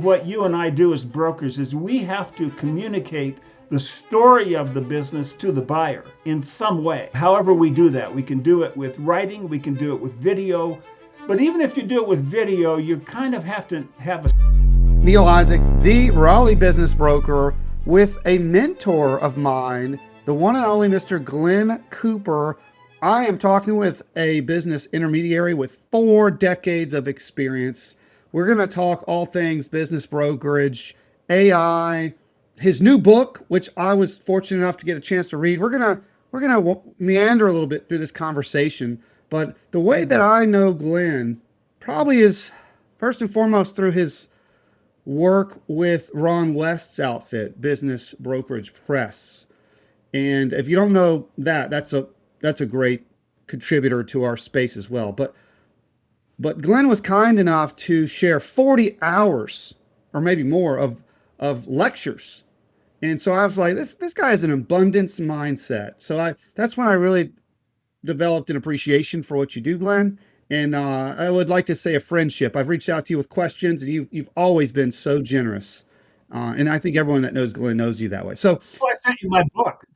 What you and I do as brokers is we have to communicate the story of the business to the buyer in some way. However we do that, we can do it with writing, we can do it with video, but even if you do it with video, you kind of have to have a... Neal Isaacs, the Raleigh business broker, with a mentor of mine, the one and only Mr. Glen Cooper. I am talking with a business intermediary with 4 decades of experience. We're going to talk all things business brokerage, AI, his new book, which I was fortunate enough to get a chance to read. We're gonna meander a little bit through this conversation, but the way that I know Glenn probably is first and foremost through his work with Ron West's outfit, Business Brokerage Press. And if you don't know that, that's a great contributor to our space as well. But Glenn was kind enough to share 40 hours or maybe more of lectures. And so I was like, this guy has an abundance mindset. So that's when I really developed an appreciation for what you do, Glenn. And I would like to say a friendship. I've reached out to you with questions, and you've always been so generous. And I think everyone that knows Glenn knows you that way. So I sent you my book.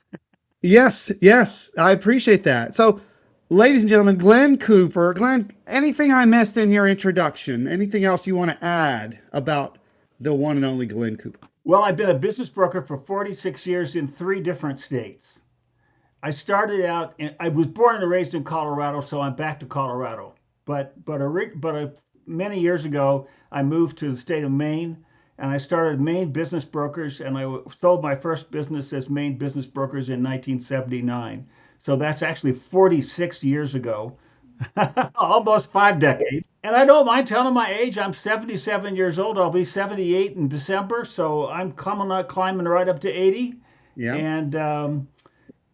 yes, I appreciate that. So, ladies and gentlemen, Glen Cooper. Glenn, anything I missed in your introduction? Anything else you want to add about the one and only Glen Cooper? Well, I've been a business broker for 46 years in 3 different states. I started out, I was born and raised in Colorado, so I'm back to Colorado. Many years ago, I moved to the state of Maine, and I started Maine Business Brokers, and I sold my first business as Maine Business Brokers in 1979. So that's actually 46 years ago, almost 5 decades. And I don't mind telling my age. I'm 77 years old. I'll be 78 in December, so I'm climbing right up to 80. Yeah. And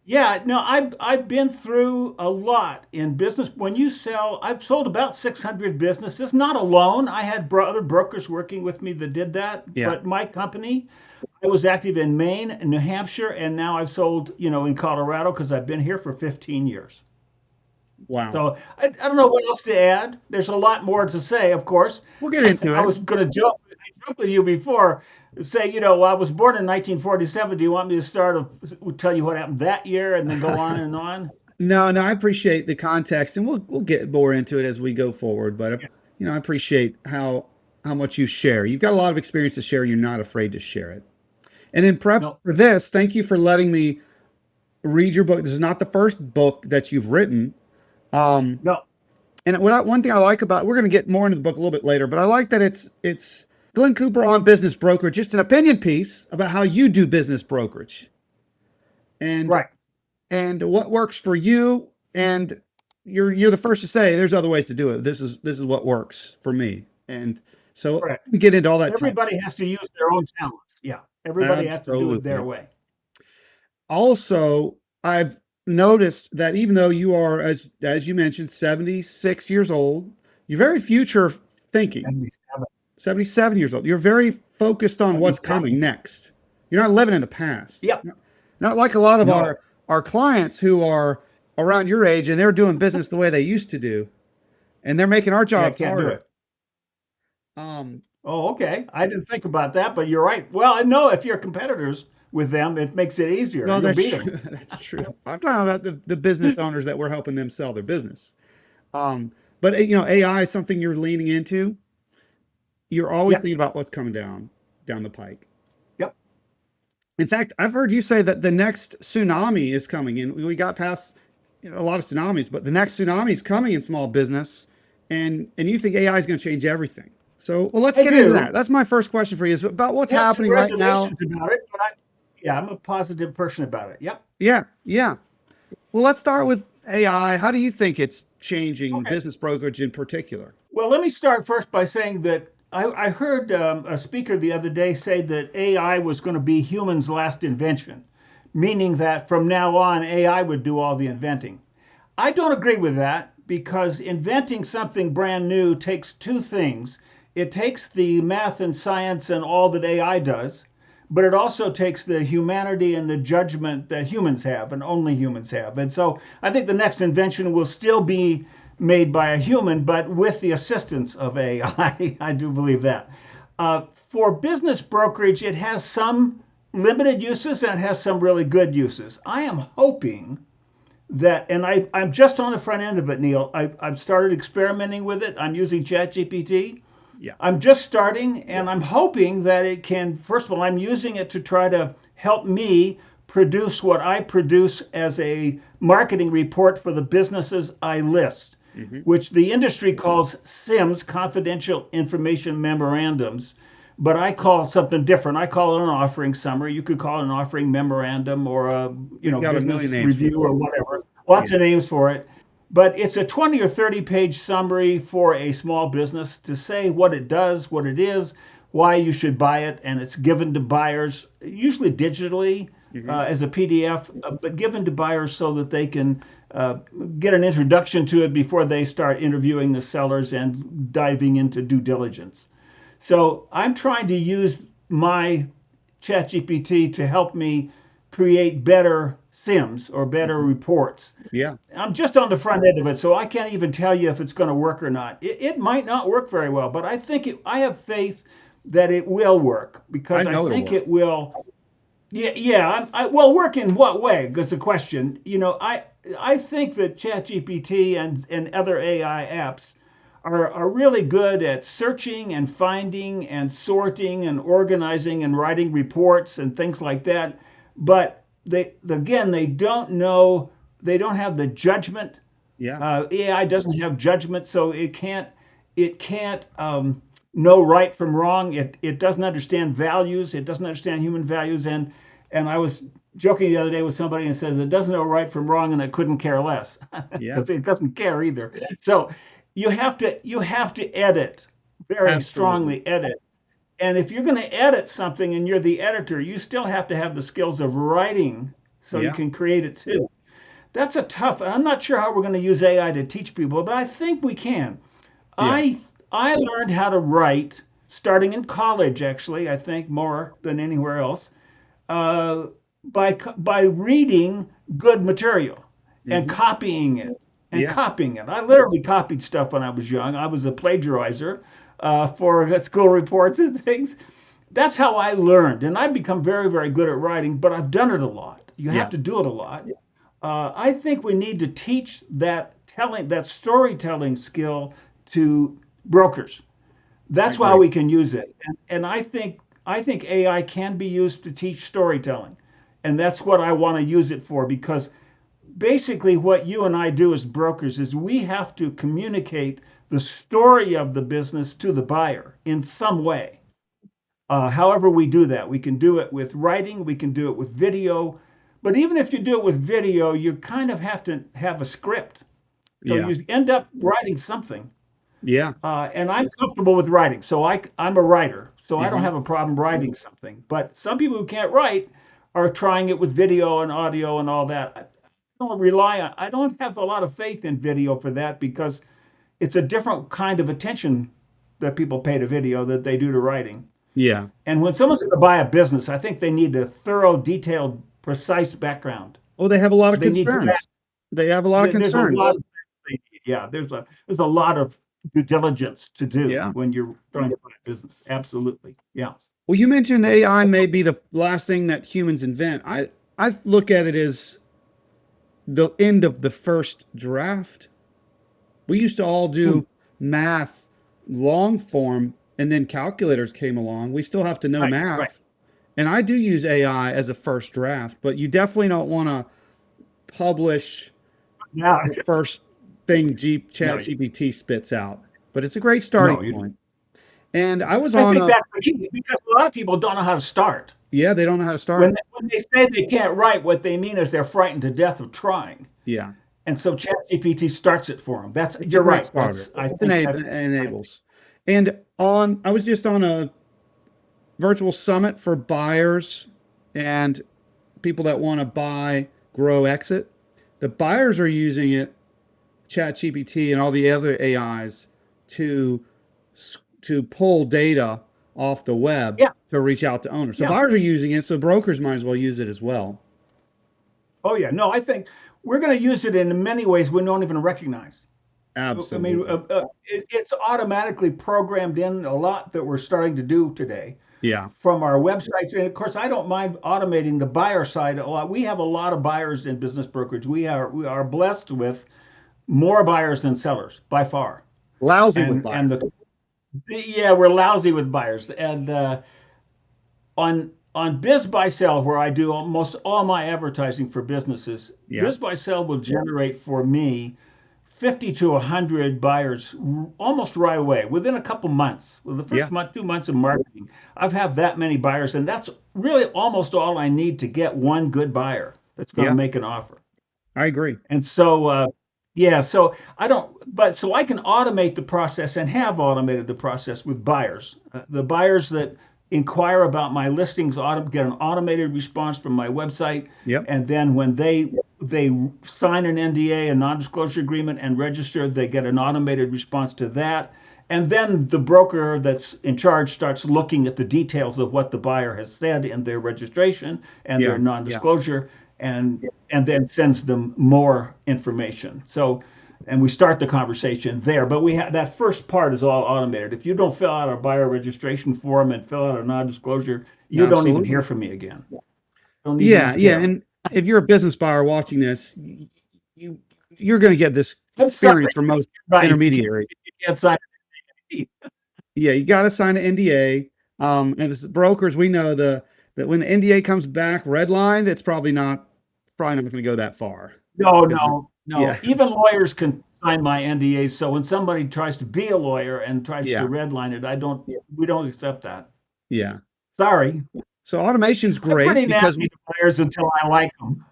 yeah, no, I've been through a lot in business. When you sell, I've sold about 600 businesses, not alone. I had other brokers working with me that did that. Yeah. But my company, I was active in Maine and New Hampshire, and now I've sold, in Colorado because I've been here for 15 years. Wow. So I don't know what else to add. There's a lot more to say, of course. We'll get into I it. was going to joke with you before, say, well, I was born in 1947. Do you want me to tell you what happened that year and then go on and on? No, I appreciate the context, and we'll get more into it as we go forward. But I appreciate how much you share. You've got a lot of experience to share, and you're not afraid to share it. And in prep No. for this, thank you for letting me read your book. This is not the first book that you've written. No. And one thing I like about, we're going to get more into the book a little bit later, but I like that it's Glen Cooper on business brokerage, just an opinion piece about how you do business brokerage, and Right. and what works for you. And you're the first to say there's other ways to do it. This is what works for me. And so Correct. we get into all that. Everybody has to use their own talents. Yeah. Everybody has to do it their way. Also, I've noticed that even though you are, as you mentioned, 76 years old, you're very future thinking. 77 years old. You're very focused on what's coming next. You're not living in the past. Yep. Not like a lot of our clients who are around your age and they're doing business the way they used to do, and they're making our jobs harder. Oh, okay. I didn't think about that, but you're right. Well, I know if you're competitors with them, it makes it easier. No, that's true. That's true. I'm talking about the business owners that we're helping them sell their business. But AI is something you're leaning into. You're always thinking about what's coming down the pike. Yep. In fact, I've heard you say that the next tsunami is coming in. We got past a lot of tsunamis, but the next tsunami is coming in small business, and you think AI is going to change everything. So, well, let's get into that. That's my first question for you, is about what's happening right now. About it, but I'm a positive person about it. Yep. Yeah. Well, let's start with AI. How do you think it's changing business brokerage in particular? Well, let me start first by saying that I heard a speaker the other day say that AI was going to be humans' last invention, meaning that from now on, AI would do all the inventing. I don't agree with that, because inventing something brand new takes 2 things. It takes the math and science and all that AI does, but it also takes the humanity and the judgment that humans have, and only humans have. And so I think the next invention will still be made by a human, but with the assistance of AI. I do believe that. For business brokerage, it has some limited uses and it has some really good uses. I am hoping that, and I'm just on the front end of it, Neil. I've started experimenting with it. I'm using ChatGPT. Yeah. I'm just starting, and I'm hoping that it can. First of all, I'm using it to try to help me produce what I produce as a marketing report for the businesses I list, Hmm. which the industry calls SIMs, confidential information memorandums. But I call it something different. I call it an offering summary. You could call it an offering memorandum or a We've got a million business names for it. review or whatever. Lots Yeah. of names for it. But it's a 20 or 30 page summary for a small business to say what it does, what it is, why you should buy it, and it's given to buyers, usually digitally Hmm. as a PDF, but given to buyers so that they can uh, get an introduction to it before they start interviewing the sellers and diving into due diligence. So I'm trying to use my ChatGPT to help me create better SIMs or better Hmm. reports. Yeah. I'm just on the front end of it, so I can't even tell you if it's going to work or not. It might not work very well, but I have faith that it will work I because I know it'll think work. it will. Yeah, yeah. Well, work in what way? Because the question, I think that ChatGPT and other AI apps are really good at searching and finding and sorting and organizing and writing reports and things like that. But they don't know, they don't have the judgment. Yeah. AI doesn't have judgment, so it can't know right from wrong. It doesn't understand values. It doesn't understand human values. And I was joking the other day with somebody and says it doesn't know right from wrong and it couldn't care less Yeah. because it doesn't care either. So you have to edit very Absolutely. strongly edit. And if you're going to edit something and you're the editor, you still have to have the skills of writing so you Yeah. can create it too. That's a tough. I'm not sure how we're going to use AI to teach people, but I think we can. Yeah. I learned how to write starting in college, actually. I think more than anywhere else, uh, by reading good material and Hmm. copying it and Yeah. copying it. I literally copied stuff when I was young. I was a plagiarizer for school reports and things. That's how I learned, and I've become very, very good at writing. But I've done it a lot. You have Yeah. to do it a lot. I think we need to teach that storytelling skill to brokers. I That's why agree. we can use it. And I think AI can be used to teach storytelling. And that's what I want to use it for because basically what you and I do as brokers is we have to communicate the story of the business to the buyer in some way. However, we do that, we can do it with writing, we can do it with video. But even if you do it with video, you kind of have to have a script. So Yeah. you end up writing something. Yeah. And I'm comfortable with writing. So I'm a writer. So I don't Hmm. have a problem writing something. But some people who can't write are trying it with video and audio and all that. I don't have a lot of faith in video for that because it's a different kind of attention that people pay to video that they do to writing. Yeah. And when someone's going to buy a business, I think they need a thorough, detailed, precise background. Oh, they have a lot of They need concerns. They have a lot of there's a lot concerns. of yeah, there's a lot of due diligence to do Yeah. when you're trying to buy a business. Absolutely. Yeah. Well, you mentioned AI may be the last thing that humans invent. I look at it as the end of the first draft. We used to all Hmm. do math long form, and then calculators came along. We still have to know Right, right. math. And I do use AI as a first draft, but you definitely don't want to publish Yeah. the first thing Chat No, GPT spits out. But it's a great starting no, you don't. point. And I was I on think a, that's the key because a lot of people don't know how to start. yeah, they don't know how to When start. when they say they can't write, what they mean is they're frightened to death of trying. Yeah. And so ChatGPT starts it for them. It's a You're great right. starter. I It's think that's I think, enables. And I was just on a virtual summit for buyers and people that want to buy, grow, exit. The buyers are using it, ChatGPT and all the other AIs, to to pull data off the web yeah, to reach out to owners. So yeah. buyers are using it, so brokers might as well use it as well. Oh yeah. No, I think we're going to use it in many ways we don't even recognize. I mean, Absolutely. it's automatically programmed in a lot that we're starting to do today Yeah. from our websites. And of course, I don't mind automating the buyer side a lot. We have a lot of buyers in business brokerage. We are blessed with more buyers than sellers by far. Lousy with And buyers. yeah, we're lousy with buyers. And on Biz Buy Sell, where I do almost all my advertising for businesses, Yeah. Biz Buy Sell will generate for me 50 to 100 buyers almost right away within a couple months. Well, the first Yeah. month, 2 months of marketing, I've had that many buyers, and that's really almost all I need to get one good buyer that's going to Yeah. make an offer. I agree. And so, yeah, so I don't, but so I can automate the process and have automated the process with buyers. The buyers that inquire about my listings get an automated response from my website, Yep. and then when they sign an NDA, a non-disclosure agreement, and register, they get an automated response to that. And then the broker that's in charge starts looking at the details of what the buyer has said in their registration and their Yeah. Yeah. non-disclosure, and then sends them more information. So, and we start the conversation there. But we have that first part is all automated. If you don't fill out a buyer registration form and fill out a non-disclosure, you don't even Absolutely. hear from me again. Don't even Yeah. Yeah. care. And if you're a business buyer watching this, you you're going to get this I'm sorry, experience from most right? intermediaries. You can't sign it. Yeah, you got to sign an NDA. And as brokers, we know that when the NDA comes back redlined, it's probably not going to go that far No, because no, yeah, no. Even lawyers can sign my NDAs. So when somebody tries to be a lawyer and tries to yeah, redline it, I don't. We don't accept that. yeah. Sorry. So automation's I'm great pretty because nasty to players until I like them.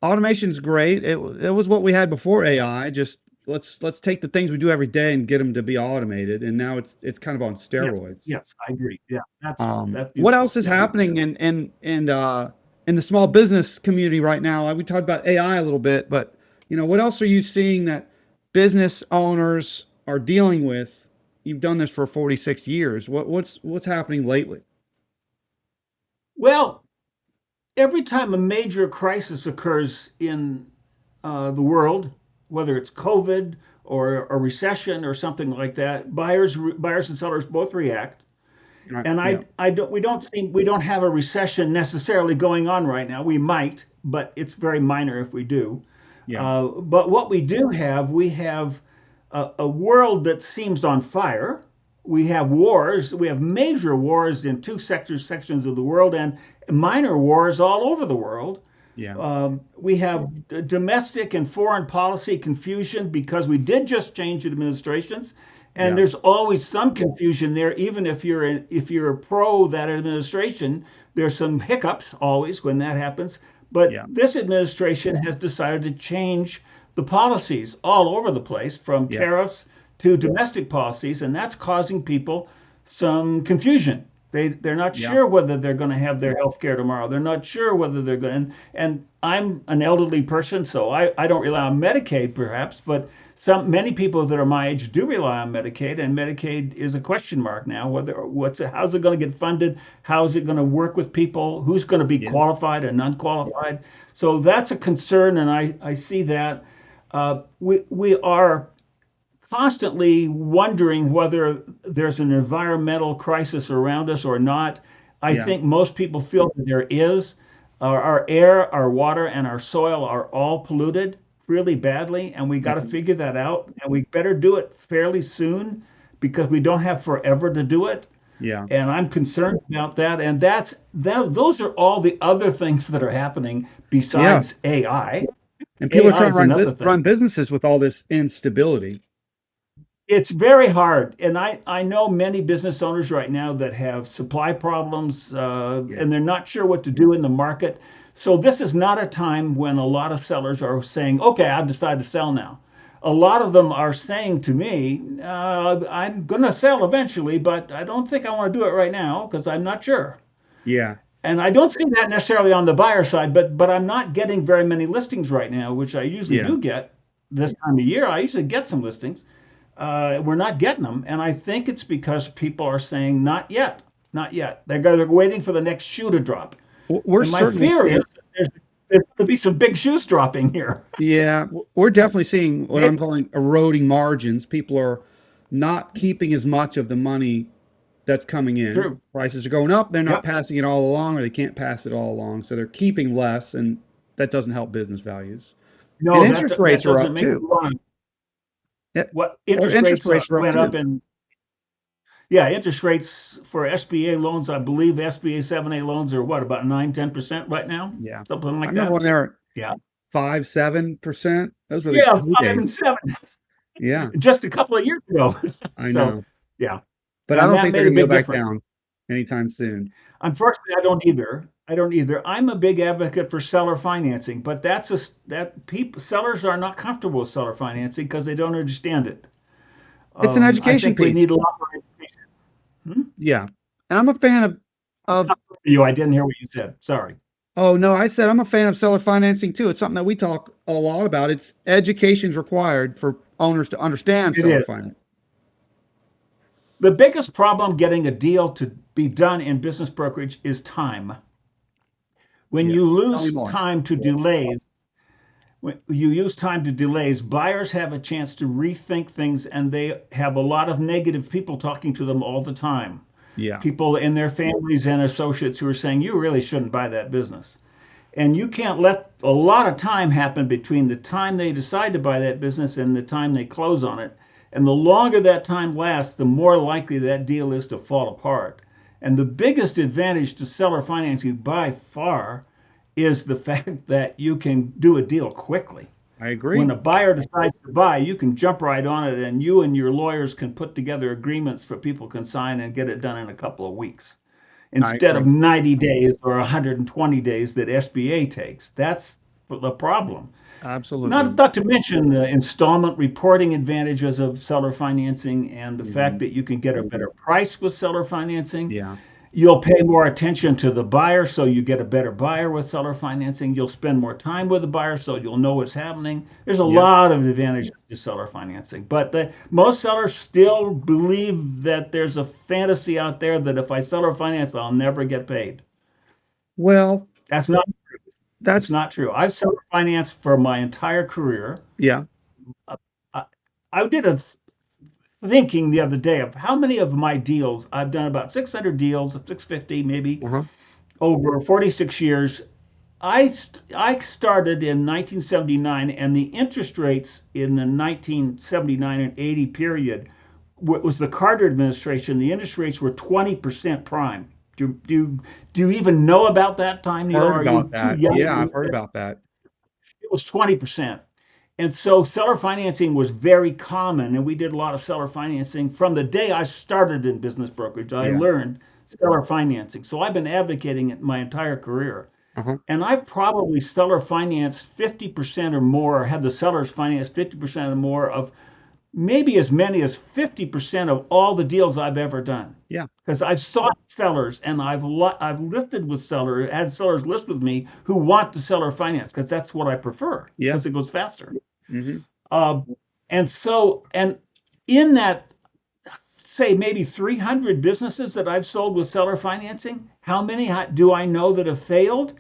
automation's great. It was what we had before AI. Just let's take the things we do every day and get them to be automated. And now it's kind of on Yes, steroids. yes, I agree. Yeah, that's What else useful. is Yeah. happening in the small business community right now? We talked about AI a little bit, but what else are you seeing that business owners are dealing with? You've done this for 46 years. What's happening lately? Well, every time a major crisis occurs in the world, whether it's COVID or a recession or something like that, buyers and sellers both react. Right. And Yeah. we don't have a recession necessarily going on right now. We might, but it's very minor if we do. Yeah. But what we have a world that seems on fire. We have wars. We have major wars in two sections of the world, and minor wars all over the world. Yeah. We have domestic and foreign policy confusion because we did just change administrations, and Yeah. there's always some confusion there. Even if you're a pro that administration, there's some hiccups always when that happens. But Yeah. this administration has decided to change the policies all over the place, from Yeah. tariffs to domestic policies, and that's causing people some confusion. They're not Yeah. sure whether they're going to have their health care tomorrow. They're not sure whether they're going. And I'm an elderly person, so I don't rely on Medicaid, perhaps, but many people that are my age do rely on Medicaid, and Medicaid is a question mark now. How's it going to get funded? How is it going to work with people? Who's going to be Yeah. qualified and unqualified? So that's a concern, and I see that. We are constantly wondering whether there's an environmental crisis around us or not. I Yeah. think most people feel that there is. Our air, our water, and our soil are all polluted really badly, and we got to Yeah. figure that out. And we better do it fairly soon because we don't have forever to do it. Yeah. And I'm concerned about that. And those are all the other things that are happening Yeah. besides AI. And people are AI trying to is another thing. run businesses with all this instability. It's very hard. And I know many business owners right now that have supply problems, Yeah. and they're not sure what to do in the market. So this is not a time when a lot of sellers are saying, okay, I've decided to sell now. A lot of them are saying to me, I'm going to sell eventually, but I don't think I want to do it right now because I'm not sure. Yeah. And I don't see that necessarily on the buyer side, but I'm not getting very many listings right now, which I usually Yeah. do get this time of year. I usually get some listings. We're not getting them, and I think it's because people are saying not yet, not yet. They're waiting for the next shoe to drop. We're And my certainly fear is seeing. that there's going to be some big shoes dropping here. Yeah, we're definitely seeing what Maybe, I'm calling eroding margins. People are not keeping as much of the money that's coming in. true. Prices are going up. They're not Yep. passing it all along, or they can't pass it all along. So they're keeping less, and that doesn't help business values. And No, interest that rates are doesn't up make too. you want to. Yeah, What or interest interest rates rates are up went up too. in? Yeah, interest rates for SBA loans, I believe SBA 7A loans are what, about 9-10% right now? Yeah. Something I like remember that. when they were Yeah. 5, 7%. Those were the Yeah, 5 and heydays. 7 Yeah, just a couple of years ago. I So, know. yeah. But I And don't that think they're made a going to go big back difference. down anytime soon. Unfortunately, I don't either. I don't either. I'm a big advocate for seller financing, but that people sellers are not comfortable with seller financing because they don't understand it. It's an I education think they piece. need a lot more education. Hmm? Yeah. And I'm a fan of You, I didn't hear what you said. Sorry. oh no, I said I'm a fan of seller financing too. It's something that we talk a lot about. It's education's required for owners to understand It seller is. finance. The biggest problem getting a deal to be done in business brokerage is time. When you Yes. Tell me lose more. time to delays, when you use time to delays, buyers have a chance to rethink things and they have a lot of negative people talking to them all the time. Yeah. People in their families and associates who are saying, you really shouldn't buy that business. And you can't let a lot of time happen between the time they decide to buy that business and the time they close on it. And the longer that time lasts, the more likely that deal is to fall apart. And the biggest advantage to seller financing by far is the fact that you can do a deal quickly. I When agree. a buyer decides to buy, you can jump right on it, and you and your lawyers can put together agreements for people can sign and get it done in a couple of weeks I instead of agree. 90 days or 120 days that SBA takes. That's the problem. Not, Absolutely. not to mention the installment reporting advantages of seller financing and the fact Hmm. that you can get a better price with seller financing. Yeah. You'll pay more attention to the buyer, so you get a better buyer with seller financing. You'll spend more time with the buyer, so you'll know what's happening. There's a Yeah. lot of advantages to seller financing, but most sellers still believe that there's a fantasy out there that if I seller finance, I'll never get paid. Well, That's not. It's that's not true. I've seller financed for my entire career. yeah. I, I did a thinking the other day of how many of my deals I've done about 600 deals, 650 maybe Uh-huh. over 46 years. I started in 1979, and the interest rates in the 1979 and 80 period was the Carter administration. The interest rates were 20% prime. Do you even know about that time, Neil? Heard Are you about too that. young? Yeah, I've heard about that. It was 20%. And so seller financing was very common, and we did a lot of seller financing from the day I started in business brokerage. I Yeah. learned seller financing. So I've been advocating it my entire career. Uh-huh. And I've probably seller financed 50% or more, or had the sellers finance 50% or more of maybe as many as 50% of all the deals I've ever done. Yeah. Because I've sought sellers and I've listed with sellers, had sellers list with me who want the seller finance because that's what I prefer Yeah. because it goes faster. Hmm. Uh, and in that, say maybe 300 businesses that I've sold with seller financing, how many do I know that have failed?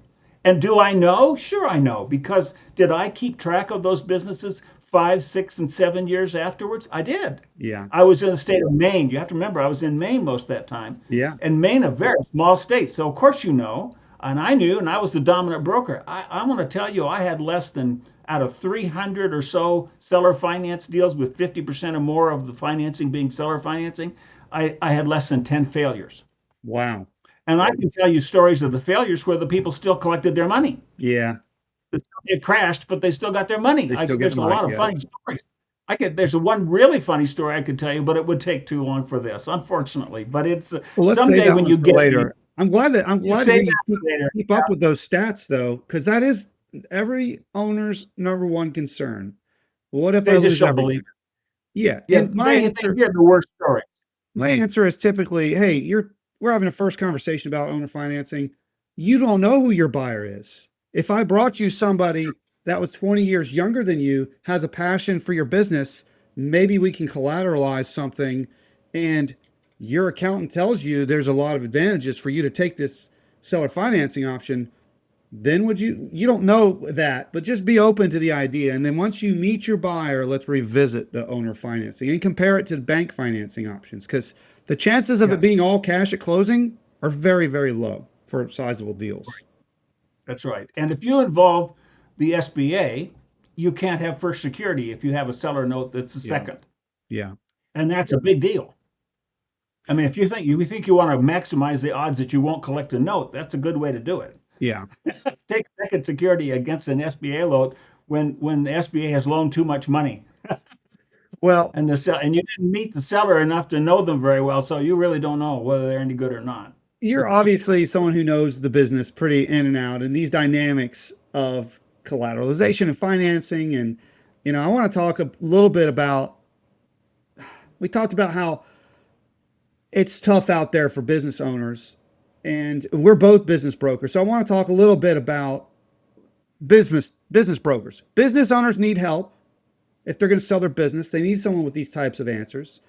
And do I know? Sure, I know because did I keep track of those businesses 5, 6, and 7 years afterwards? I did. Yeah. I was in the state of Maine. You have to remember, I was in Maine most of that time. Yeah. And Maine, a very small state. So, of course, you know, and I knew, and I was the dominant broker. I want to tell you, I had less than out of 300 or so seller finance deals with 50% or more of the financing being seller financing. I had less than 10 failures. Wow. And I can tell you stories of the failures where the people still collected their money. Yeah. It crashed, but they still got their money. They still get the There's a money. lot of Yeah. funny stories. There's a one really funny story I could tell you, but it would take too long for this, unfortunately. But it's Well, let's save someday that when one you for get me, later. I'm you glad to say hear you that for later. keep up with those stats though, because that is every owner's number one concern. What if I They just lose don't believe everything? it. Yeah. Yeah, And they hear the worst story. my answer is typically, hey, we're having a first conversation about owner financing. You don't know who your buyer is. If I brought you somebody that was 20 years younger than you, has a passion for your business, maybe we can collateralize something and your accountant tells you there's a lot of advantages for you to take this seller financing option. then would you don't know that, but just be open to the idea. And then once you meet your buyer, let's revisit the owner financing and compare it to the bank financing options because the chances of it Yes, being all cash at closing are very, very low for sizable deals. that's right. And if you involve the SBA, you can't have first security if you have a seller note that's the Yeah. second, Yeah. and that's a big deal. I mean, if you think you want to maximize the odds that you won't collect a note, that's a good way to do it. Yeah. Take second security against an SBA loan when the SBA has loaned too much money, Well, and you didn't meet the seller enough to know them very well, so you really don't know whether they're any good or not. you're obviously someone who knows the business pretty in and out and these dynamics of collateralization and financing. And, I want to talk a little bit about, we talked about how it's tough out there for business owners. And we're both business brokers. So I want to talk a little bit about business brokers. Business owners need help if they're going to sell their business. They need someone with these types of answers.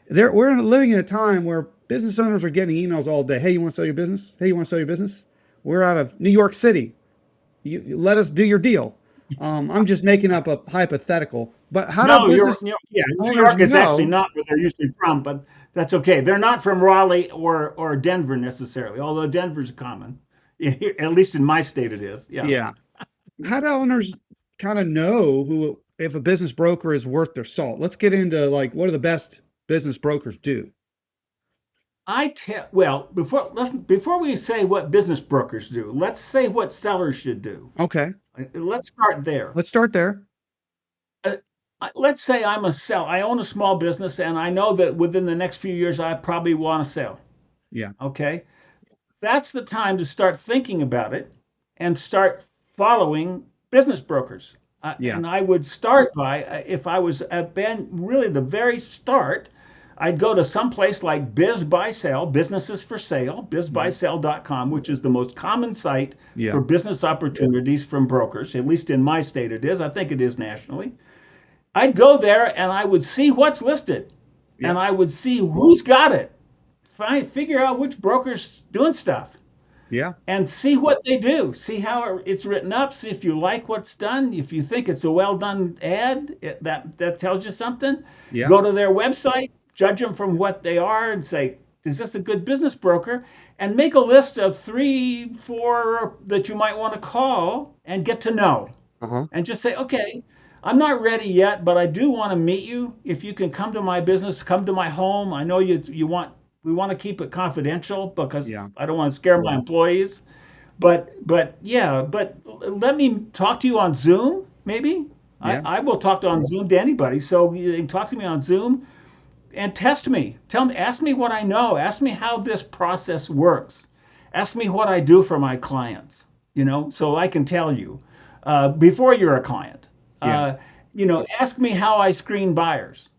We're living in a time where business owners are getting emails all day. Hey, you want to sell your business? Hey, you want to sell your business? We're out of New York City. You let us do your deal. I'm just making up a hypothetical. But how do No, business yeah, New owners York is actually know? not where they're usually from, but that's okay. They're not from Raleigh or Denver necessarily, although Denver's common. At least in my state it is. Yeah. Yeah. How do owners kind of know who if a business broker is worth their salt? Let's get into like what do the best business brokers do? Well, before we say what business brokers do, let's say what sellers should do. Okay, Let's start there. let's start there. Uh, let's say I'm a sell. I own a small business, and I know that within the next few years I probably want to sell. Yeah, Okay, that's the time to start thinking about it and start following business brokers. yeah, And I would start by, if I was at Ben, really the very start, I'd go to some place like Biz Buy Sell, Businesses for Sale, mhm, bizbuysell.com, which is the most common site yeah, for business opportunities from brokers. At least in my state it is. I think it is nationally. I'd go there and I would see what's listed and yeah, I would see who's got it. Figure out which broker's doing stuff yeah, and see what they do. See how it's written up. See if you like what's done. If you think it's a well done ad, that tells you something. yeah, Go to their website, judge them from what they are, and say, is this a good business broker? And make a list of 3, 4 that you might want to call and get to know. uh-huh, And just say, okay, I'm not ready yet, but I do want to meet you. If you can come to my business, come to my home. I know you want we want to keep it confidential because yeah, I don't want to scare my employees. But yeah, but let me talk to you on Zoom, maybe. I, yeah, I will talk to on Zoom to anybody. So you can talk to me on Zoom and test me. Tell me, ask me what I know. Ask me how this process works. Ask me what I do for my clients, so I can tell you before you're a client. yeah, Ask me how I screen buyers.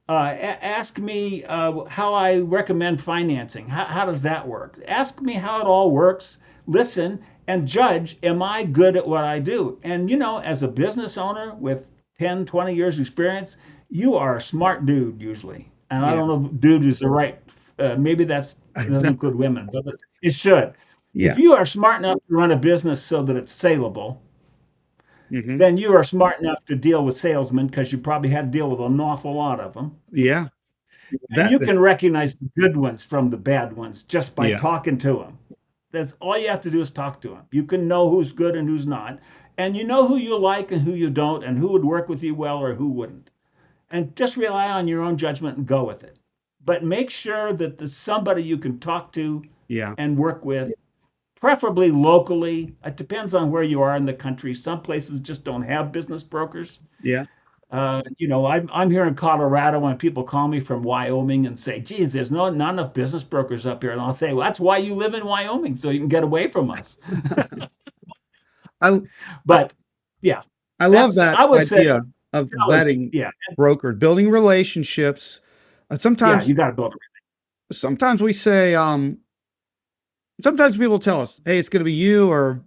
Ask me how I recommend financing. How does that work? Ask me how it all works. Listen and judge. Am I good at what I do? And, as a business owner with 10, 20 years experience, you are a smart dude usually. And I yeah, don't know if dude is the right, maybe that doesn't include women, but it should. If yeah, you are smart enough to run a business so that it's saleable, hmm, then you are smart enough to deal with salesmen because you probably had to deal with an awful lot of them. yeah, And that, you can recognize the good ones from the bad ones just by yeah, talking to them. That's all you have to do is talk to them. You can know who's good and who's not. And you know who you like and who you don't, and who would work with you well or who wouldn't. And just rely on your own judgment and go with it. But make sure that there's somebody you can talk to yeah, and work with, preferably locally. It depends on where you are in the country. Some places just don't have business brokers. yeah. I'm here in Colorado, and people call me from Wyoming and say, "Geez, there's not enough business brokers up here." And I'll say, "Well, that's why you live in Wyoming, so you can get away from us." I, I But yeah, I love that's that I would say, idea of vetting yeah, brokers, building relationships. yeah, Sometimes, you got to build it. sometimes we say, sometimes people tell us, "Hey, it's going to be you or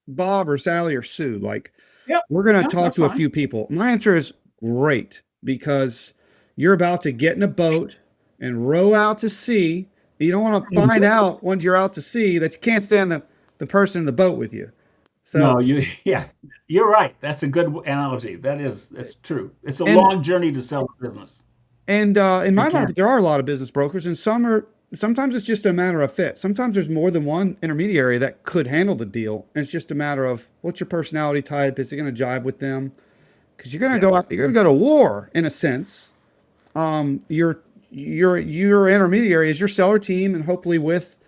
Bob or Sally or Sue." Like, Yep, we're going to yeah, talk that's to a fine. few people. My answer is great because you're about to get in a boat and row out to sea. You don't want to find Mhm. out once you're out to sea that you can't stand the person in the boat with you. So, No, yeah, you're right. That's a good analogy. That's true. It's a and long journey to sell a business. in my It can. market, there are a lot of business brokers, and sometimes it's just a matter of fit. Sometimes there's more than one intermediary that could handle the deal, and it's just a matter of what's your personality type. Is it going to jive with them? Because Yeah. you're going to go to war in a sense. Your your intermediary is your seller team, and hopefully with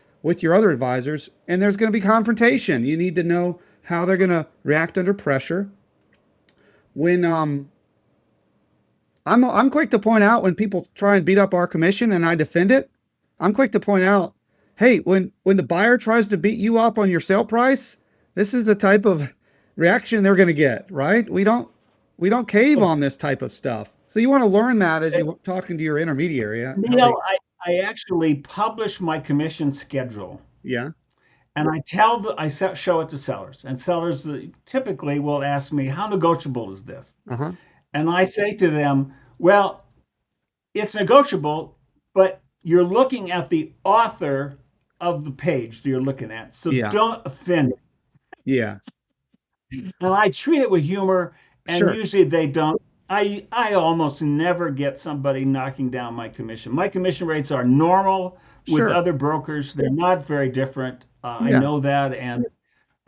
your other advisors. And there's going to be confrontation. You need to know how they're going to react under pressure. When I'm quick to point out when people try and beat up our commission and I defend it. I'm quick to point out, hey, when the buyer tries to beat you up on your sale price, this is the type of reaction they're going to get, right? We don't cave Oh, on this type of stuff. So you want to learn that as eh, you're talking to your intermediary, how they, I actually publish my commission schedule, yeah, and show it to sellers, and sellers typically will ask me, "How negotiable is this?" uh-huh, And I say to them, "Well, it's negotiable, but you're looking at the author of the page that you're looking at, so yeah, don't offend." yeah, And I treat it with humor, and sure, usually they don't. I almost never get somebody knocking down my commission. My commission rates are normal with sure, other brokers. They're not very different. I yeah, know that, and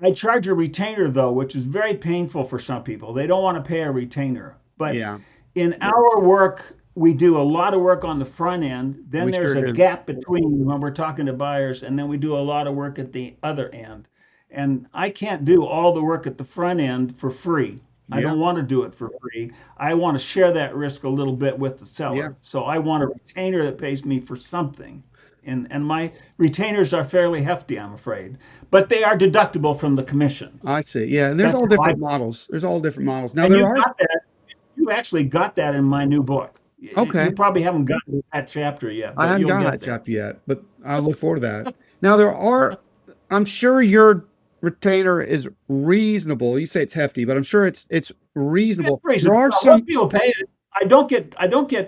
I charge a retainer though, which is very painful for some people. They don't want to pay a retainer. But yeah, in our work, we do a lot of work on the front end. Then we there's sure a do. gap between when we're talking to buyers, and then we do a lot of work at the other end. And I can't do all the work at the front end for free. I Yeah, don't want to do it for free. I want to share that risk a little bit with the yeah, seller. So I want a retainer that pays me for something. And my retainers are fairly hefty, I'm afraid, but they are deductible from the commissions. I see. Yeah, and there's That's all how I. different models. There's all different models. Now And there you are got that. You actually got that in my new book. You okay. probably haven't gotten to that chapter yet, I but haven't you'll gotten get that there. chapter yet, but I look forward to that. Now there are, I'm sure your retainer is reasonable. You say it's hefty, but I'm sure it's It's reasonable. There reasonable. are No, most some people pay it. I don't get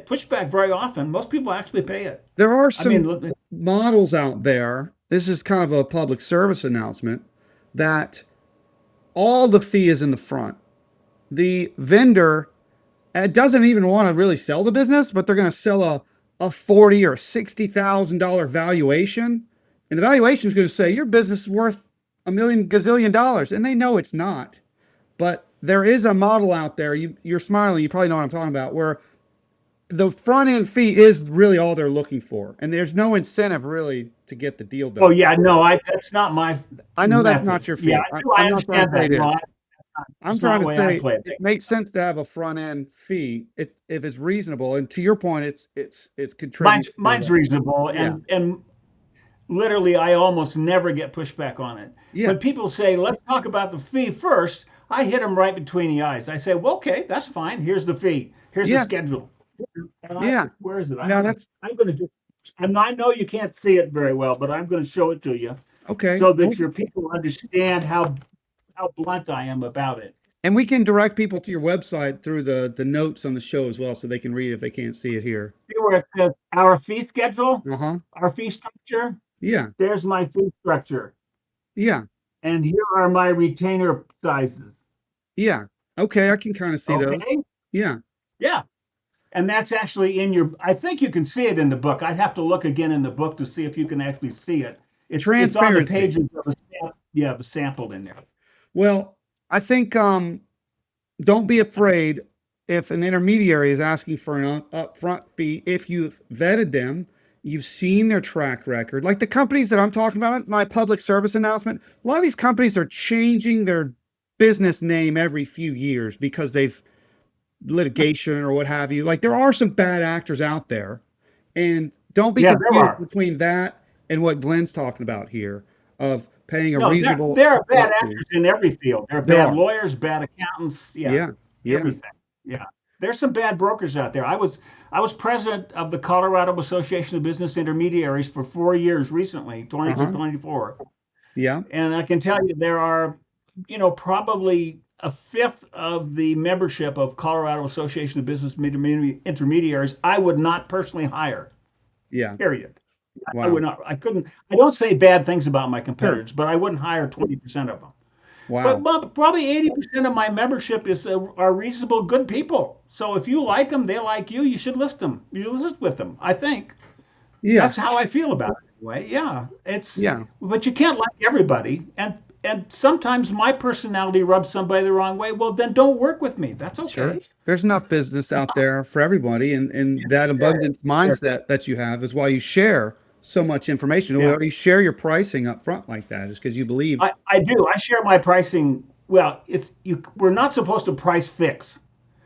pushback very often. Most people actually pay it. there are I mean, some models out there. This is kind of a public service announcement that all the fee is in the front. The vendor doesn't even want to really sell the business, but they're going to sell a 40 or $60,000 valuation. And the valuation is going to say your business is worth a million gazillion dollars. And they know it's not. But there is a model out there. You're smiling. You probably know what I'm talking about, where the front end fee is really all they're looking for. And there's no incentive really to get the deal oh done. yeah, no, that's not my I know that's not method. your Yeah, field. I I'm not trying to understand say that. it No, is. I'm that's trying not the to way I say play it things. makes sense to have a front end fee if it's reasonable. And to your point, it's Mine's contributing to mine's the reasonable, yeah, and literally I almost never get pushback on it. yeah, When people say, "Let's talk about the fee first," I hit them right between the eyes. I say, "Well, okay, that's fine. Here's the fee. Here's the yeah, schedule." And yeah. where is it? Now that's I'm going to just. And I know you can't see it very well, but I'm going to show it to you okay. so that your people understand how blunt I am about it. And we can direct people to your website through the notes on the show as well, so they can read if they can't see it here. See where it says our fee schedule, Uh huh. our fee structure? Yeah, There's my fee structure. yeah, And here are my retainer sizes. yeah. Okay, I can kind of see those. Okay? Yeah. Yeah. And that's actually in your, I think you can see it in the book. I'd have to look again in the book to see if you can actually see it. It's on the Transparency. pages of the sampled in there. Well, I think don't be afraid if an intermediary is asking for an upfront fee. If you've vetted them, you've seen their track record. Like the companies that I'm talking about, my public service announcement, a lot of these companies are changing their business name every few years because they've litigation or what have you. Like there are some bad actors out there. And don't be Yeah, there confused are. between that and what Glenn's talking about here of paying a No, there reasonable there are bad upfront fee. actors in every field. There are There bad are. lawyers, bad accountants, yeah, Yeah. Yeah. everything. Yeah. There's some bad brokers out there. I was president of the Colorado Association of Business Intermediaries for 4 years recently, 20 to Uh-huh. 24. Yeah. And I can tell you there are, probably a fifth of the membership of Colorado Association of Business Intermediaries I would not personally hire. Yeah. Period. I would Wow. not. I couldn't. I don't say bad things about my Sure. competitors, but I wouldn't hire 20% of them. Wow. Probably 80% of my membership are reasonable, good people. So if you like them, they like you. You should list them. You list with them. I think Yeah. that's how I feel about it. Anyway, yeah, Yeah. but you can't like everybody, and sometimes my personality rubs somebody the wrong way. Well, then don't work with me. That's Sure. okay. There's enough business out there for everybody, and that Sure. abundance Sure. mindset that you have is why you share so much information. Yeah. Or you share your pricing up front like that is because you believe. I do. I share my pricing. Well, it's you. We're not supposed to price fix.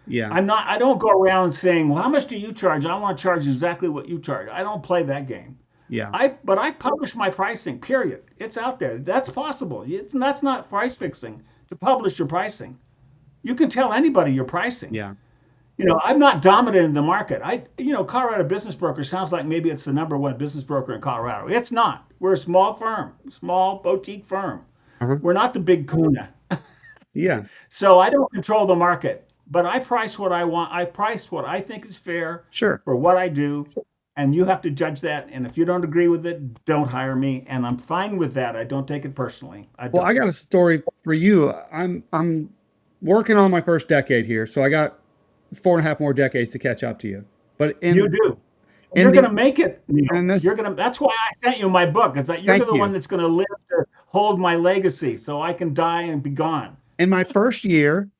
Yeah. I'm not. I don't go around saying, "Well, how much do you charge?" I want to charge exactly what you charge. I don't play that game. Yeah. But I publish my pricing. Period. It's out there. That's possible. That's not price fixing to publish your pricing. You can tell anybody your pricing. Yeah. I'm not dominant in the market. Colorado Business Broker sounds like maybe it's the number one business broker in Colorado. It's not. We're a small firm, small boutique firm. Uh-huh. We're not the big Kuna. Yeah. So I don't control the market, but I price what I want. I price what I think is fair Sure. for what I do, and you have to judge that. And if you don't agree with it, don't hire me. And I'm fine with that. I don't take it personally. I Well, I don't. got a story for you. I'm working on my first decade here, so I got 4.5 more decades to catch up to you. But You do. in You're the going to make it, Neil. in this, That's why I sent you my book, is that you're thank the one you. that's going to live to hold my legacy so I can die and be gone. In my first year,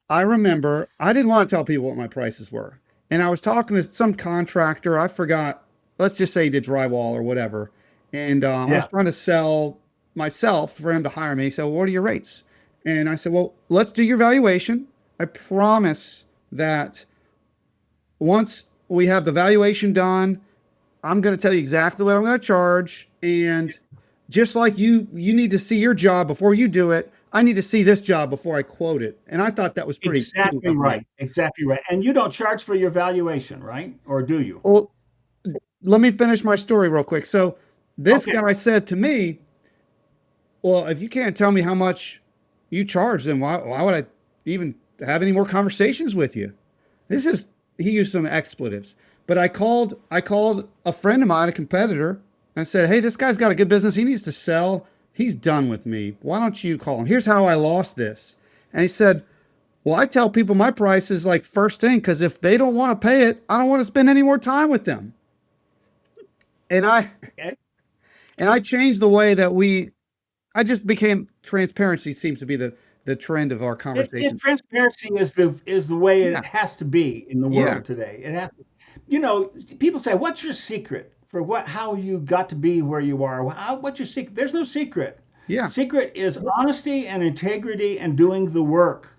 I remember I didn't want to tell people what my prices were. And I was talking to some contractor, I forgot, let's just say he did drywall or whatever. And I was Yeah, trying to sell myself for him to hire me. He said, well, what are your rates? And I said, well, let's do your valuation. I promise that once we have the valuation done, I'm going to tell you exactly what I'm going to charge. And just like you need to see your job before you do it, I need to see this job before I quote it. And I thought that was pretty cool exactly of me. right. Exactly right. And you don't charge for your valuation, right? Or do you? Well, let me finish my story real quick. So this Okay. guy said to me, well, if you can't tell me how much you charge, then why would I even have any more conversations with you? This is, he used some expletives, but I called a friend of mine, a competitor, and I said, hey, this guy's got a good business. He needs to sell. He's done with me. Why don't you call him? Here's how I lost this. And he said, well, I tell people my price is like first thing, because if they don't want to pay it, I don't want to spend any more time with them. And I Okay. and I changed the way that I just became transparency seems to be the trend of our conversation. Transparency is the way Yeah. it has to be in the Yeah. world today. It has to, people say, "What's your secret for how you got to be where you are?" What's your secret? There's no secret. Yeah. Secret is honesty and integrity and doing the work.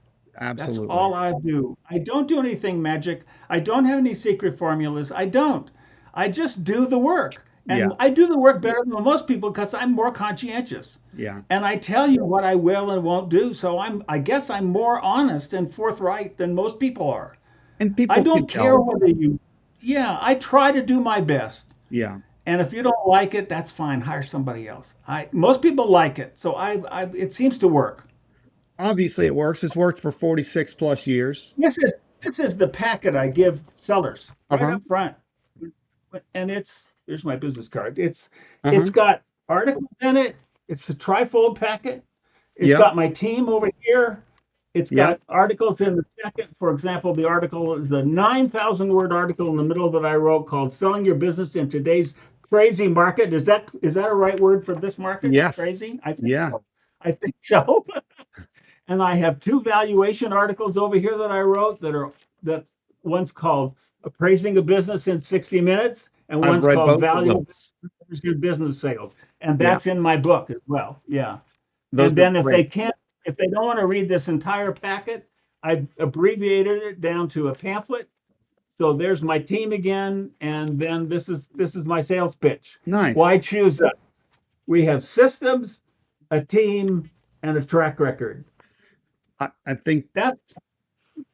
That's Absolutely. all I do. I don't do anything magic. I don't have any secret formulas. I don't. I just do the work. Yeah. And I do the work better than most people because I'm more conscientious. Yeah. And I tell you what I will and won't do. So I guess I'm more honest and forthright than most people are. And I people can don't care tell. whether yeah, I try to do my best. Yeah. And if you don't like it, that's fine. Hire somebody else. Most people like it. So it seems to work. Obviously it works. It's worked for 46 plus years. This is the packet I give sellers right Uh-huh. up front, and here's my business card. It's Uh-huh. got articles in it. It's a trifold packet. It's Yep. got my team over here. It's Yep. got articles in the second. For example, the article is the 9,000 word article in the middle that I wrote called "Selling Your Business in Today's Crazy Market." Is that a right word for this market? Yes. Crazy? I think Yeah. so. I think so. And I have two valuation articles over here that I wrote that one's called Appraising a Business in 60 Minutes and I've one's read called both of Value those. in Business Sales. And Yeah. that's in my book as well. Yeah. Those And are then great. if they don't want to read this entire packet, I've abbreviated it down to a pamphlet. So there's my team again, and then this is my sales pitch. Why Nice. choose us? We have systems, a team, and a track record. I think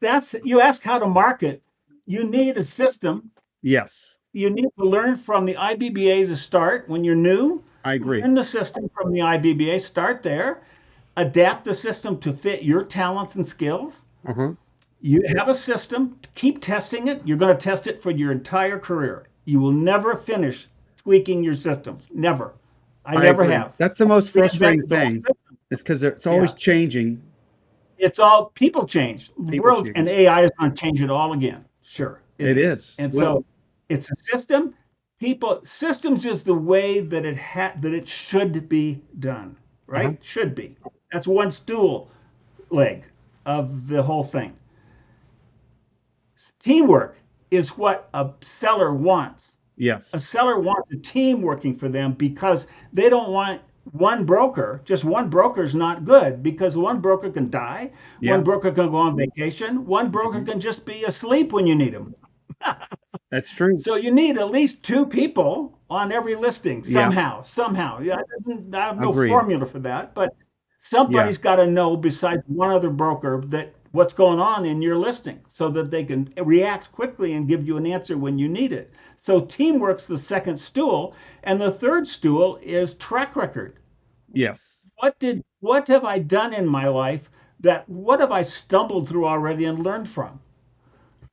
That's you ask how to market. You need a system. yes. You need to learn from the IBBA to start when you're new. I agree. Learn the system from the IBBA, start there. Adapt the system to fit your talents and skills. Uh-huh. You have a system, keep testing it. You're going to test it for your entire career. You will never finish tweaking your systems. Never. I I never agree. have. That's the most Reinvent frustrating the whole thing. system. It's because it's always Yeah. changing. It's all people change. The People world and change. AI is going to change it all again. Sure, it It is. is. And Well, so it's a system. People systems is the way that it should be done, uh-huh. right? Should be. That's one stool leg of the whole thing. Teamwork is what a seller wants. A Yes. seller wants a team working for them because they don't want one broker. Just one broker is not good because one broker can die, one Yeah. broker can go on vacation, one broker Mhm. can just be asleep when you need him. That's true. So you need at least two people on every listing Yeah. somehow. Somehow. Yeah, I have no Agreed. formula for that, but Yeah. somebody's got to know besides one other broker that what's going on in your listing so that they can react quickly and give you an answer when you need it. So teamwork's the second stool, and the third stool is track record. Yes. What have I done in my life that what have I stumbled through already and learned from?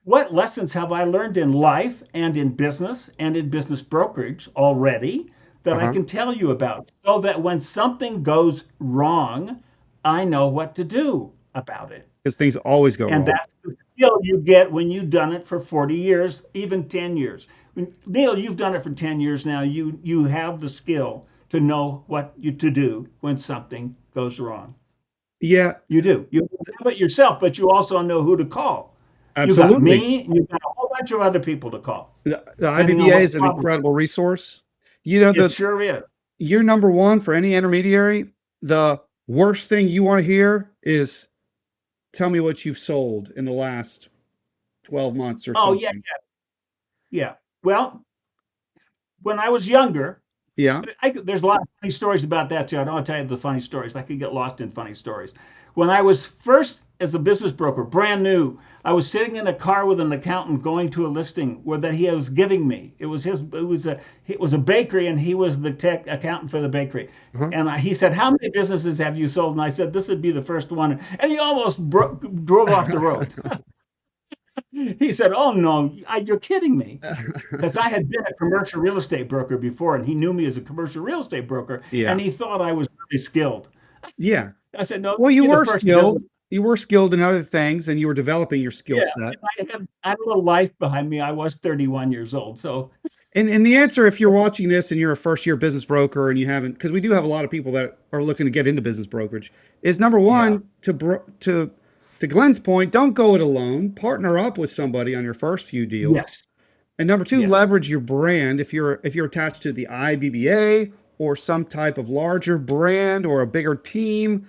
What lessons have I learned in life and in business brokerage already that I Uh-huh. can tell you about so that when something goes wrong, I know what to do about it? Because things always go And wrong. that's the skill you get when you've done it for 40 years, even 10 years. Neal, you've done it for 10 years now. You have the skill to know to do when something goes wrong. Yeah, You do. You have it yourself, but you also know who to call. You got absolutely. me, and you got a whole bunch of other people to call, The depending on IBBA what is an problem. incredible resource. You know, It sure is. you're number one for any intermediary. The worst thing you want to hear is tell me what you've sold in the last 12 months or Oh yeah, something. yeah. Well, when I was younger, Yeah. there's a lot of funny stories about that too. I don't want to tell you the funny stories. I could get lost in funny stories. When I was first as a business broker, brand new, I was sitting in a car with an accountant going to a listing where that he was giving me. It was a bakery, and he was the tech accountant for the bakery. Uh-huh. And he said, "How many businesses have you sold?" And I said, "This would be the first one." And he almost drove off the road. He said, "Oh no, you're kidding me." Because I had been a commercial real estate broker before, and he knew me as a commercial real estate broker, Yeah. and he thought I was really skilled. Yeah. I said, "No, Well, you you're the were first business." skilled. You were skilled in other things and you were developing your skill Yeah, set. I had a little life behind me. I was 31 years old, so And the answer, if you're watching this and you're a first year business broker and you haven't, because we do have a lot of people that are looking to get into business brokerage, is number yeah, one to Glenn's point, don't go it alone. Partner up with somebody on your first few deals. yes, And number two, yes, leverage your brand. If you're attached to the IBBA or some type of larger brand or a bigger team,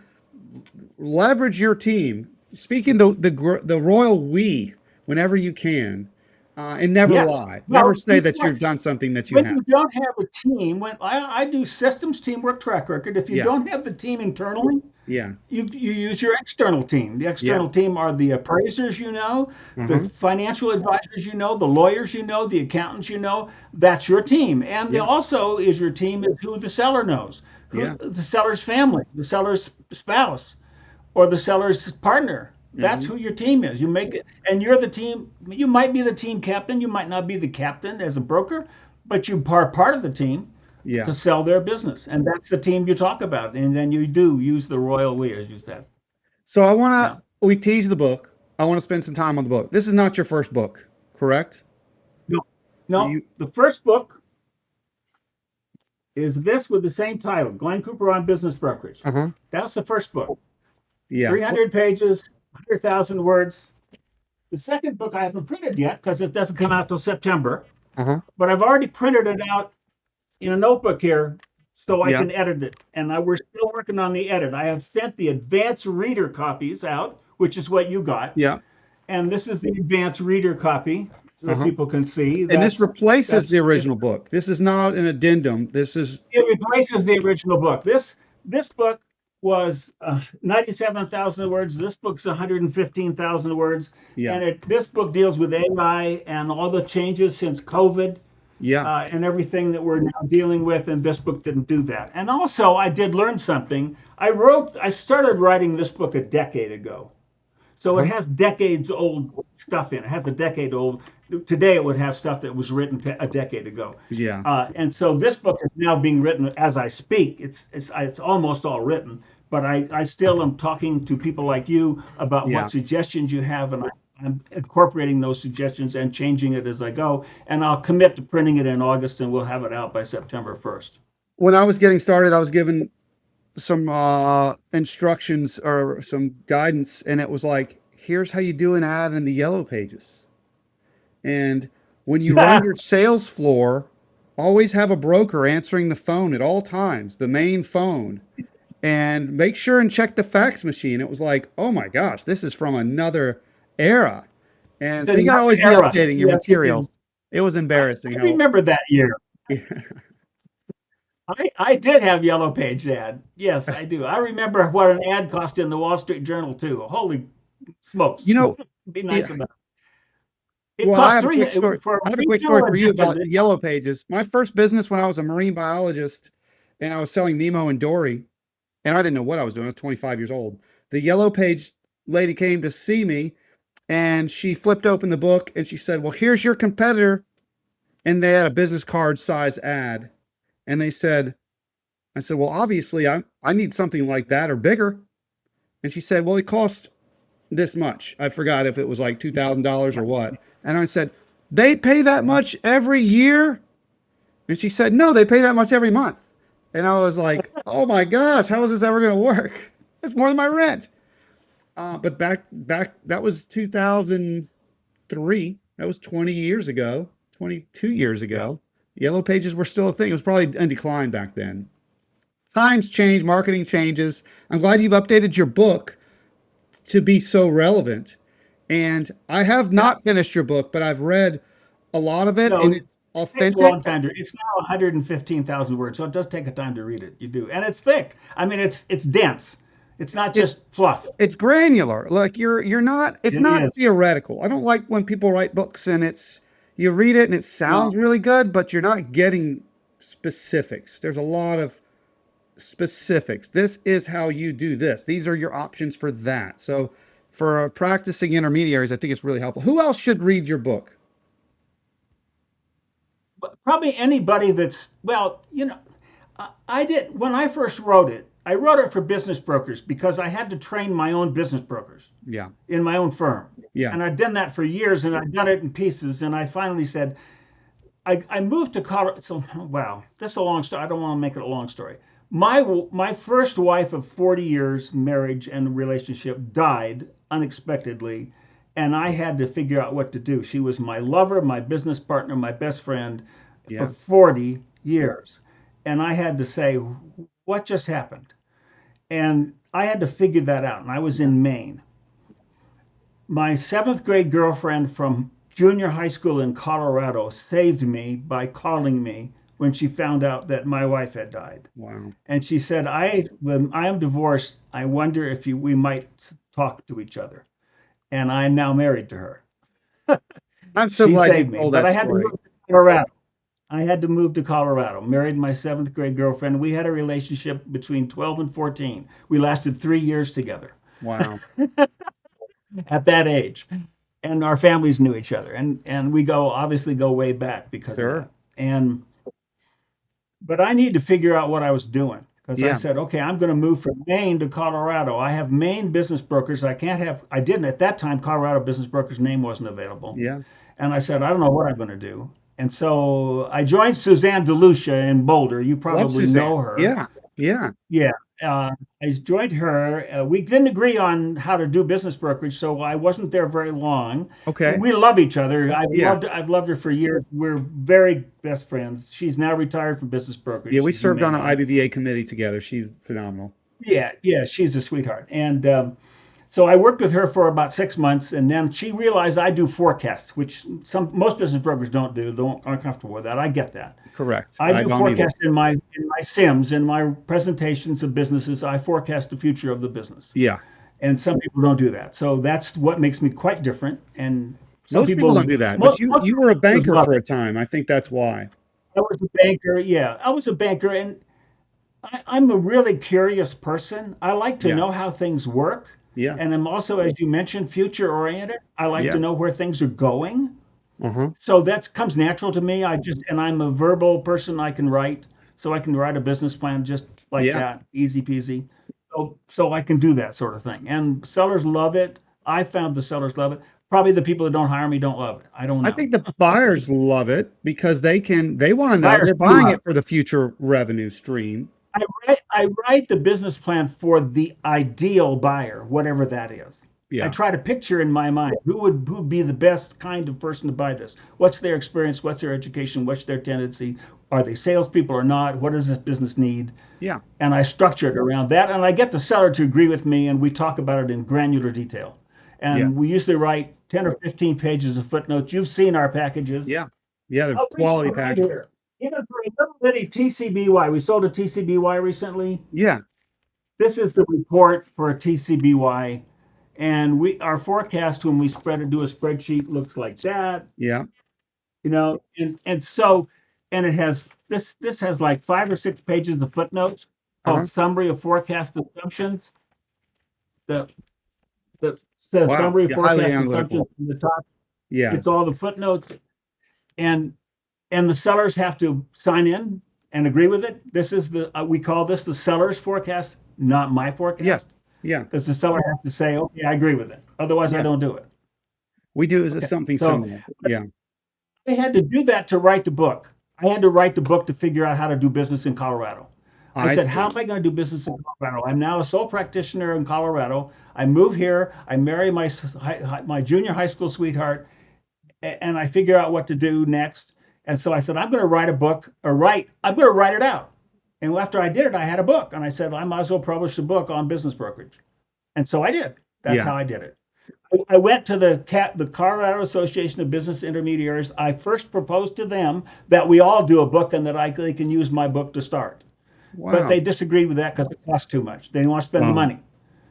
leverage your team. Speaking the royal we whenever you can, and never yeah. lie. Never Well, say that you've done something that you when have. you don't have a team, when I do systems teamwork track record, if you Yeah, don't have the team internally, yeah, you use your external team. The yeah. external team are the appraisers, the Uh-huh. financial advisors, the lawyers, the accountants, That's your team. And Yeah, also is your team is who the seller knows, who yeah. the seller's family, the seller's spouse, or the seller's partner. That's Hmm. who your team is. You make it, and you're the team. You might be the team captain. You might not be the captain as a broker, but you are part of the team Yeah. to sell their business, and that's the team you talk about. And then you do use the royal we, as you said. So Yeah. we teased the book. I want to spend some time on the book. This is not your first book, correct? No, no. You, The first book is this with the same title, Glen Cooper on Business Brokerage. uh-huh. That's the first book. Yeah. 300 pages, 100,000 words. The second book I haven't printed yet because it doesn't come out till September, Uh-huh. but I've already printed it out in a notebook here so I Yeah. can edit it. And we're still working on the edit. I have sent the advanced reader copies out, which is what you got. Yeah. And this is the advanced reader copy so that Uh-huh. people can see. And this replaces the That's original book. This is not an addendum. This is it replaces the original book. This book was 97,000 words. This book's 115,000 words, yeah. and this book deals with AI and all the changes since COVID Yeah. and everything that we're now dealing with. And this book didn't do that. And also, I did learn something. I started writing this book a decade ago. So it Uh-huh. has decades old stuff in it. It has a decade old. Today it would have stuff that was written a decade ago. Yeah. And so this book is now being written as I speak. It's almost all written, but I still am talking to people like you about Yeah. what suggestions you have, and I'm incorporating those suggestions and changing it as I go. And I'll commit to printing it in August, and we'll have it out by September 1st. When I was getting started, I was given some instructions or some guidance, and it was like, here's how you do an ad in the yellow pages. And when you run your sales floor, always have a broker answering the phone at all times, the main phone, and make sure and check the fax machine. It was like, oh my gosh, this is from another era. And so you got to Another always be era. updating your Yes, it is. materials. It was embarrassing I how, remember that year. yeah. I did have yellow page ad. Yes, I do. I remember what an ad cost in the Wall Street Journal too. Holy smokes! You know, Be yeah. nice about it. It Well, I cost have a three quick story. for a I have a quick story regional for you edition. about yellow pages. My first business when I was a marine biologist and I was selling Nemo and Dory, and I didn't know what I was doing. I was 25 years old. The yellow page lady came to see me and she flipped open the book and she said, well, here's your competitor. And they had a business card size ad. And they said, I said, well, obviously I need something like that or bigger. And she said, well, it costs this much. I forgot if it was like $2,000 or what. And I said, they pay that much every year? And she said, no, they pay that much every month. And I was like, oh my gosh, how is this ever going to work? It's more than my rent. But back, that was 2003. That was 20 years ago, 22 years Yeah. ago. Yellow pages were still a thing. It was probably in decline back then. Times change, marketing changes. I'm glad you've updated your book to be so relevant. And I have Yeah. not finished your book, but I've read a lot of it No, and it it's takes a authentic. long time to. It's now 115,000 words, so it does take a time to read it. You do, and it's thick. I mean, it's dense. It's not It just fluff. it's granular. Like you're not it's It not is. theoretical. I don't like when people write books and it's you read it and it No. sounds really good, but you're not getting specifics. There's a lot of specifics. This is how you do this. These are your options for that. So for practicing intermediaries, I think it's really helpful. Who else should read your book? But probably anybody that's well, I did when I first wrote it. I wrote it for business brokers because I had to train my own business brokers Yeah. in my own firm, Yeah. and I'd done that for years, and I'd done it in pieces. And I finally said, I moved to Colorado. So wow, that's a long story. I don't want to make it a long story. My first wife of 40 years marriage and relationship died unexpectedly, and I had to figure out what to do. She was my lover, my business partner, my best friend for Yeah. 40 years, and I had to say, what just happened? And I had to figure that out. And I was Yeah. in Maine. My seventh grade girlfriend from junior high school in Colorado saved me by calling me when she found out that my wife had died. Wow. And she said, when I am divorced, I wonder if we might talk to each other. And I'm now married to her. I'm so She glad you saved me, told but that I had to story. move to Colorado. I had to move to Colorado. Married my seventh grade girlfriend. We had a relationship between 12 and 14. We lasted 3 years together Wow. at that age. And our families knew each other. And we obviously go way back because of Sure. that. And but I need to figure out what I was doing because I Yeah. said, okay, I'm going to move from Maine to Colorado. I have Maine business brokers. I didn't at that time, Colorado business brokers name wasn't available. Yeah. And I said, I don't know what I'm going to do. And so I joined Suzanne DeLucia in Boulder. You Love probably Suzanne. know her. Yeah. Yeah. Yeah. Uh, I joined her. We didn't agree on how to do business brokerage, so I wasn't there very long. Okay. We love each other. Yeah. I've loved her for years. We're very best friends. She's now retired from business Yeah. brokerage. We She's in served on Maine an now. IBBA committee together. She's phenomenal. Yeah, yeah, she's a sweetheart. And so I worked with her for about 6 months, and then she realized I do forecasts, which most business brokers don't do. Don't aren't comfortable with that. I get that. Correct. I I do don't either. forecast in my sims, in my presentations of businesses. I forecast the future of the business, Yeah. and some people don't do that. So that's what makes me quite different. And some Most people don't people, do that, but most you most you were a brokers banker love for it. a time. I think that's why. I was a banker. Yeah, I was a banker, and I'm a really curious person. I like to Yeah. know how things work. Yeah. And I'm also, as you mentioned, future oriented. I like Yeah. to know where things are going. Uh-huh. So that comes natural to me. And I'm a verbal person. I can write. So I can write a business plan just like Yeah. that, easy peasy. So I can do that sort of thing. And sellers love it. I found the sellers love it. Probably the people that don't hire me don't love it. I don't I know. think the buyers love it because they want to know Buyers they're do buying love it for the future revenue stream. I write the business plan for the ideal buyer, whatever that is. I Yeah. try to picture in my mind who would be the best kind of person to buy this. What's their experience? What's their education? What's their tendency? Are they salespeople or not? What does this business need? Yeah. And I structure it around that, and I get the seller to agree with me, and we talk about it in granular detail. Yeah. And we usually write 10 or 15 pages of footnotes. You've seen our packages. Yeah. Yeah, the I'll read quality some right packages. here. Even for a little bitty TCBY, we sold a TCBY recently. Yeah. This is the report for a TCBY, and our forecast when we do a spreadsheet looks like that, Yeah. and it has this has like 5 or 6 pages of footnotes Uh-huh. called summary of forecast assumptions. The the says Wow. summary of Yeah, highly forecast assumptions analytical. in the top. Yeah. It's all the footnotes, and the sellers have to sign in and agree with it. This is we call this the seller's forecast, not my Yeah. forecast, Yeah. because the seller has to say, okay, I agree with it. Otherwise, I Yeah. don't do it. We do is Okay. something So similar. Yeah. I had to do that to write the book. I had to write the book to figure out how to do business in Colorado. I I said, how see. am I going to do business in Colorado? I'm now a sole practitioner in Colorado. I move here. I marry my junior high school sweetheart, and I figure out what to do next. And so I said, I'm going to write a book, I'm going to write it out. And after I did it, I had a book. And I said, I might as well publish a book on business brokerage. And so I did. That's Yeah. how I did it. I went to the Colorado Association of Business Intermediaries. I first proposed to them that we all do a book and that they can use my book to start. But they Wow. disagreed with that because it cost too much. They didn't want to spend the Oh, money.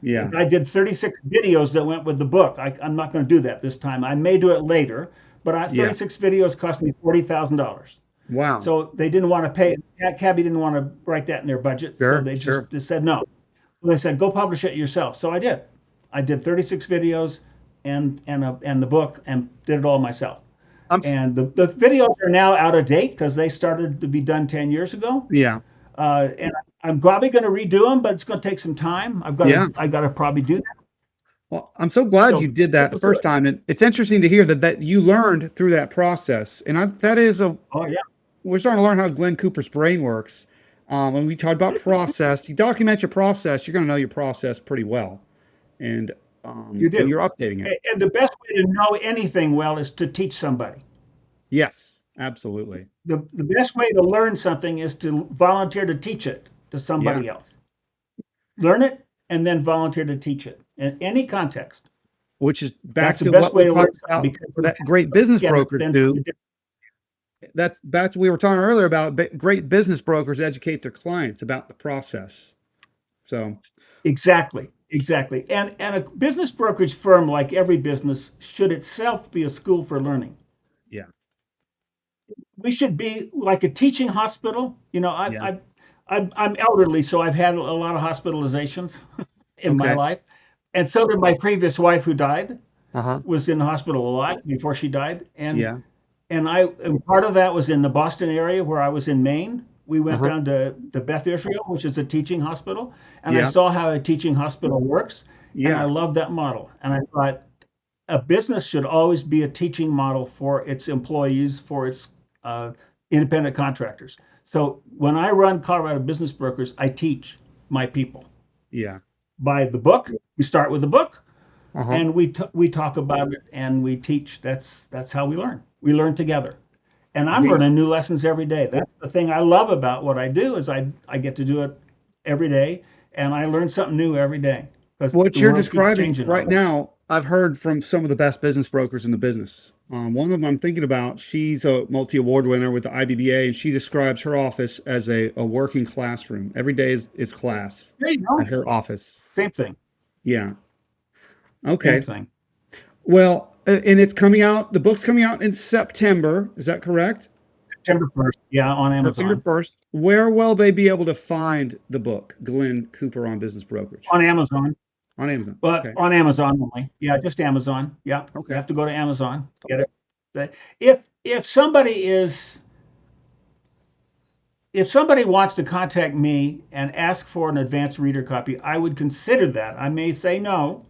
yeah. I did 36 videos that went with the book. I'm not going to do that this time. I may do it later, but Yeah. 36 videos cost me $40,000. Wow. So they didn't want to pay. Cabby didn't want to write that in their budget, so Sure. they just Sure. said no. They said go publish it yourself. So I did. I did 36 videos and the book and did it all myself. I'm s- And the videos are now out of date because they started to be done 10 years ago. yeah. And I'm probably going to redo them, but it's going to take some time. Yeah. I got to probably do that. Well, I'm so glad you So did that the we'll do first it. time. And it's interesting to hear that you learned through that process. And that is Oh yeah, we're starting to learn how Glen Cooper's brain works. When we talk about process, you document your process, you're going to know your process pretty well. And, you and do. you're updating it. And the best way to know anything well is to teach somebody. Yes, absolutely. The best way to learn something is to volunteer to teach it to Yeah. somebody else. Learn it and then volunteer to teach it in any context. Which is back That's the to best what we way to learn talked something about because you that have great to business get it brokers then do. That's what we were talking earlier about. Great business brokers educate their clients about the process. So, exactly. And a business brokerage firm, like every business, should itself be a school for learning. yeah, We should be like a teaching hospital. yeah. I'm elderly, so I've had a lot of hospitalizations in my Okay. life, and so did my previous wife who died. Uh-huh. Was in the hospital a lot before she died, Yeah. and part of that was in the Boston area where I was in Maine. We went Uh-huh. down to Beth Israel, which is a teaching hospital, and I Yeah. saw how a teaching hospital works, and I Yeah. loved that model. And I thought a business should always be a teaching model for its employees, for its uh, independent contractors. So when I run Colorado Business Brokers, I teach my people Yeah. by the book. We start with the book, Uh-huh. and we talk about it and we teach. That's how we learn. We learn together, and I'm Indeed. learning new lessons every day. That's the thing I love about what I do is I get to do it every day, and I learn something new every day because What the you're world keeps describing changing right on us. now, I've heard from some of the best business brokers in the business. One of them I'm thinking about, she's a multi-award winner with the IBBA, and she describes her office as a working classroom. Every day is class There you at go. her office. Same thing. Yeah. Same Okay. thing. Well, and it's coming out, the book's coming out in September. Is that correct? September 1st. Yeah, on September Amazon. 1st. Where will they be able to find the book, Glen Cooper on Business Brokerage? On Amazon. On Amazon. But Okay. on Amazon only. Yeah, just Amazon. Yeah, you Okay. have to go to Amazon to get it. But if somebody is if somebody wants to contact me and ask for an advanced reader copy, I would consider that. I may say no,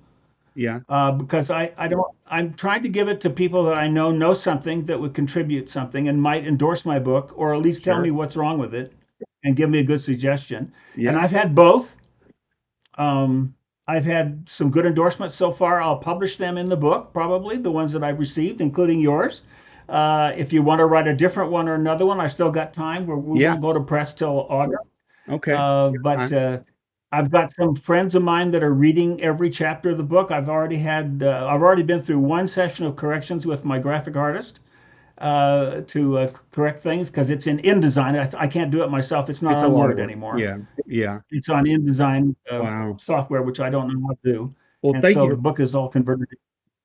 Yeah, because I don't. I'm trying to give it to people that I know something that would contribute something and might endorse my book, or at least tell me sure. what's wrong with it and give me a good suggestion. And Yeah. I've had both. Um, I've had some good endorsements so far. I'll publish them in the book, probably the ones that I've received, including yours. If you want to write a different one or another one, I still got time. We Yeah. won't go to press till August. Okay. But Fine. I've got some friends of mine that are reading every chapter of the book. I've already been through one session of corrections with my graphic artist to correct things because it's in InDesign. I can't do it myself. It's not It's a on lot of Word work. anymore. Yeah. Yeah. It's on InDesign Wow. software, which I don't know how to do. Well, And so the book is all converted.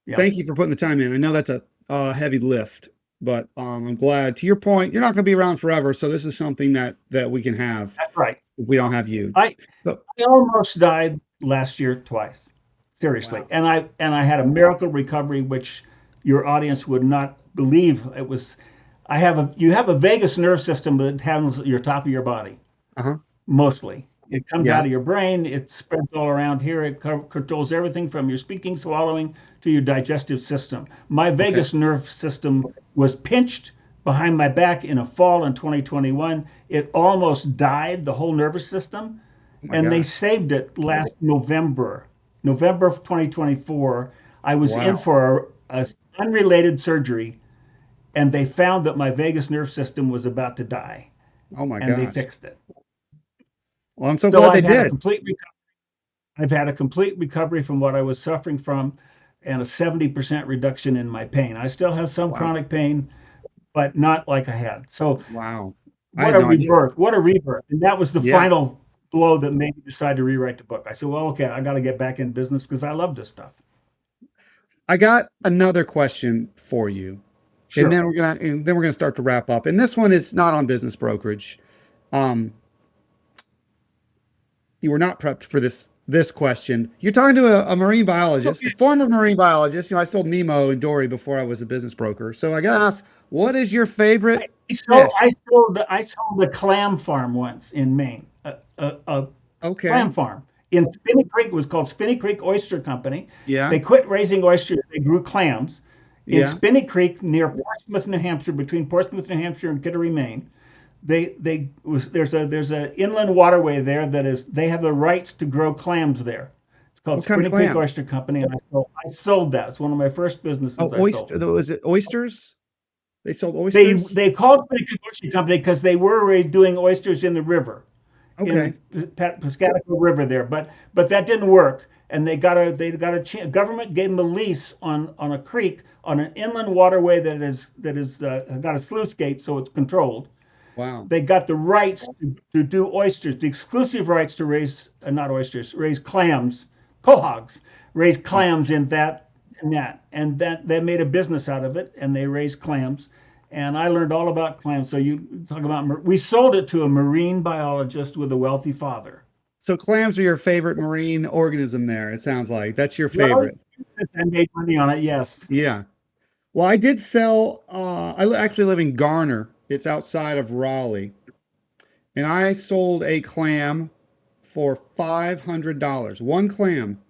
Yeah, thank you for putting the time in. I know that's a heavy lift, but I'm glad. To your point, you're not going to be around forever, so this is something that we can have that's right. if we don't have you. I So, I almost died last year twice, seriously, wow. and I had a miracle recovery, which your audience would not believe. It was. You have a vagus nerve system that handles your top of your body Uh-huh. mostly. It comes Yeah. out of your brain. It spreads all around here. It controls everything from your speaking, swallowing to your digestive system. My Okay. vagus nerve system was pinched behind my back in a fall in 2021. It almost died, the whole nervous system, Oh my and they gosh. saved it last November of 2024. I was in Wow. for a unrelated surgery, and they found that my vagus nerve system was about to die, Oh my and they gosh. fixed it. Well, I'm so So glad they did. I've had a complete recovery from what I was suffering from and a 70% reduction in my pain. I still have some Wow. chronic pain, but not like I had. So Wow. I what had a no idea. rebirth. What a rebirth. And that was the Yeah. final blow that made me decide to rewrite the book. I said, well, okay, I got to get back in business because I love this stuff. I got another question for you. Sure. And then we're gonna start to wrap up. And this one is not on business brokerage. Um, you were not prepped for this question. You're talking to a marine biologist, a Okay. former marine biologist. You know, I sold Nemo and Dory before I was a business broker. So I gotta ask, what is your favorite fish? I sold a clam farm once in Maine, a clam Okay. farm in Spinney Creek. It was called Spinney Creek Oyster Company. Yeah. They quit raising oysters. They grew clams in Yeah. Spinney Creek near Portsmouth, New Hampshire, between Portsmouth, New Hampshire and Kittery, Maine. There's a inland waterway there they have the rights to grow clams there. It's called What kind of Spinney Creek clams? Oyster Company, and I sold that. It's one of my first businesses Oh, I sold. oyster. Was it oysters? They sold They oysters? they called Spinney Creek Oyster Company because they were already doing oysters in the river, Okay. in Piscataqua River there, but that didn't work. And they got a government gave them a lease on a creek on an inland waterway that is got a sluice gate, so it's controlled. Wow. They got the rights to do oysters, the exclusive rights to raise not oysters, raise clams, quahogs, raise Wow. clams in that they made a business out of it, and they raised clams. And I learned all about clams. So you talk about we sold it to a marine biologist with a wealthy father. So clams are your favorite marine organism there, it sounds like. That's your Well, favorite. I made money on it. Yes. Yeah. Well, I did sell, actually live in Garner. It's outside of Raleigh. And I sold a clam for $500. One clam,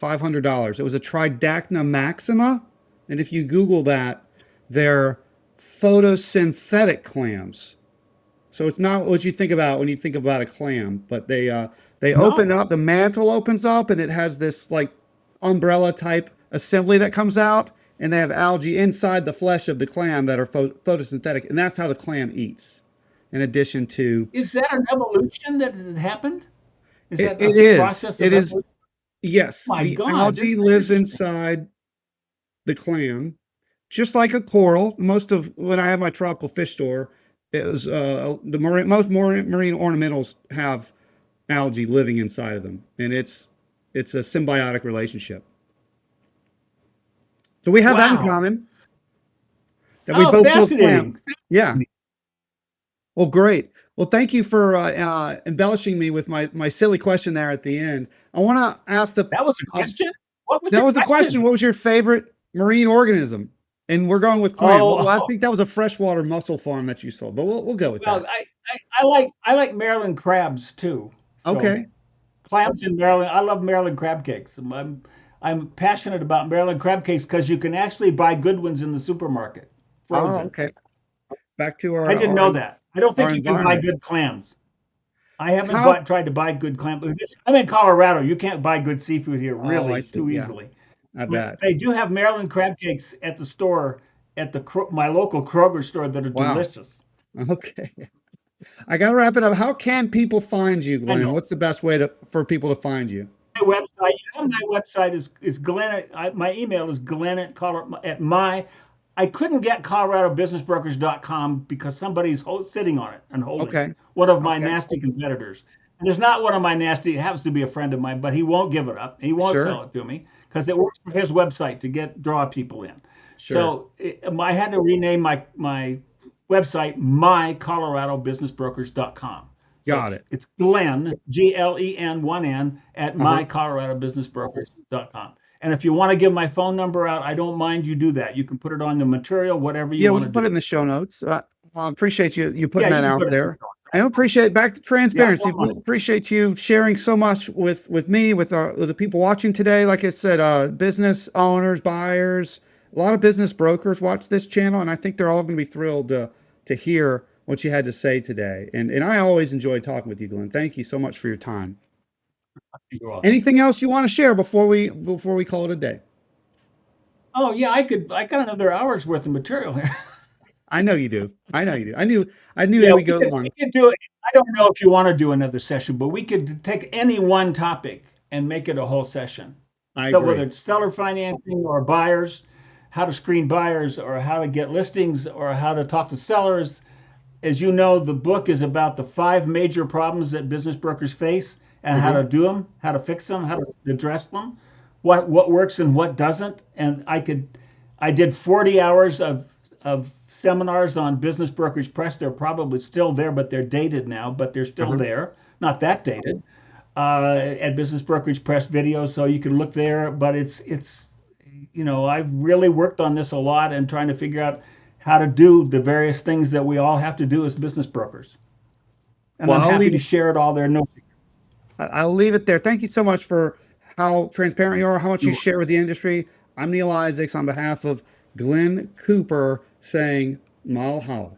$500. It was a Tridacna maxima. And if you Google that, they're photosynthetic clams. So it's not what you think about when you think about a clam, but they open No. up, the mantle opens up and it has this like umbrella type assembly that comes out, and they have algae inside the flesh of the clam that are photosynthetic, and that's how the clam eats. In addition to Is that an evolution that had happened? Is it, that a it is process it of is evolution? yes, My the God, this algae is lives interesting. inside the clam, just like a coral. Most of when I have my tropical fish store, it was most marine ornamentals have algae living inside of them, and it's a symbiotic relationship. So we have that in Wow. common that we Oh, both sold clam. fascinating. Yeah. Well, great. Well, thank you for embellishing me with my silly question there at the end. I want to ask That was a um, question? What was that your was a question. question? What was your favorite marine organism? And we're going with clam. Well, Oh, I think that was a freshwater mussel farm that you sold, but we'll go with well, that. I like Maryland crabs too. So Okay. clams in Maryland. I love Maryland crab cakes. I'm passionate about Maryland crab cakes because you can actually buy good ones in the supermarket, Oh, frozen. okay. Back to I didn't know that. I don't our think you can buy environment. good clams. I haven't How? tried to buy good clam. I'm in Colorado. You can't buy good seafood here Oh, I really see. too Yeah, easily. I But bet. they do have Maryland crab cakes at the store, at my local Kroger store that are Wow. delicious. Okay. I got to wrap it up. How can people find you, I Glenn? know. What's the best way for people to find you? My website. My website is Glenn. My email is Glenn at my. I couldn't get ColoradoBusinessBrokers.com because somebody's sitting on it and holding it. Okay. One of my Okay. nasty competitors. And it's not one of my nasty. It happens to be a friend of mine, but he won't give it up. He won't Sure. sell it to me because it works for his website to draw people in. Sure. So I had to rename my website mycoloradobusinessbrokers.com. So Got it. it's Glenn, Glen, one N, at Uh-huh. mycoloradobusinessbrokers.com. And if you want to give my phone number out, I don't mind you do that. You can put it on the material, whatever you Yeah, we want to can put it do. in the show notes. I appreciate you Yeah, putting you that can out put it in the there. phone. I appreciate back to Yeah, I transparency. don't mind. Appreciate you sharing so much with me, with the people watching today. Like I said, business owners, buyers, a lot of business brokers watch this channel, and I think they're all going to be thrilled to hear what you had to say today. And I always enjoy talking with you, Glenn. Thank you so much for your time. You're welcome. Anything else you want to share before we call it a day? Oh yeah, I got another hour's worth of material here. I know you do. I know you do. I knew Yeah, it would go we long. could do it. I don't know if you want to do another session, but we could take any one topic and make it a whole session. I So whether agree. it's seller financing or buyers, how to screen buyers or how to get listings or how to talk to sellers, as you know, the book is about the 5 major problems that business brokers face and how Uh-huh. to do them, how to fix them, how to address them, what works and what doesn't. And I did 40 hours of seminars on business brokerage press. They're probably still there, but they're dated now, but they're still Uh-huh. there. Not that dated. At business brokerage press videos, so you can look there. But I've really worked on this a lot and trying to figure out how to do the various things that we all have to do as business brokers. And Well, I'm happy to share it all there. No, I'll leave it there. Thank you so much for how transparent you are, how much you share with the industry. I'm Neal Isaacs on behalf of Glen Cooper saying Malhala.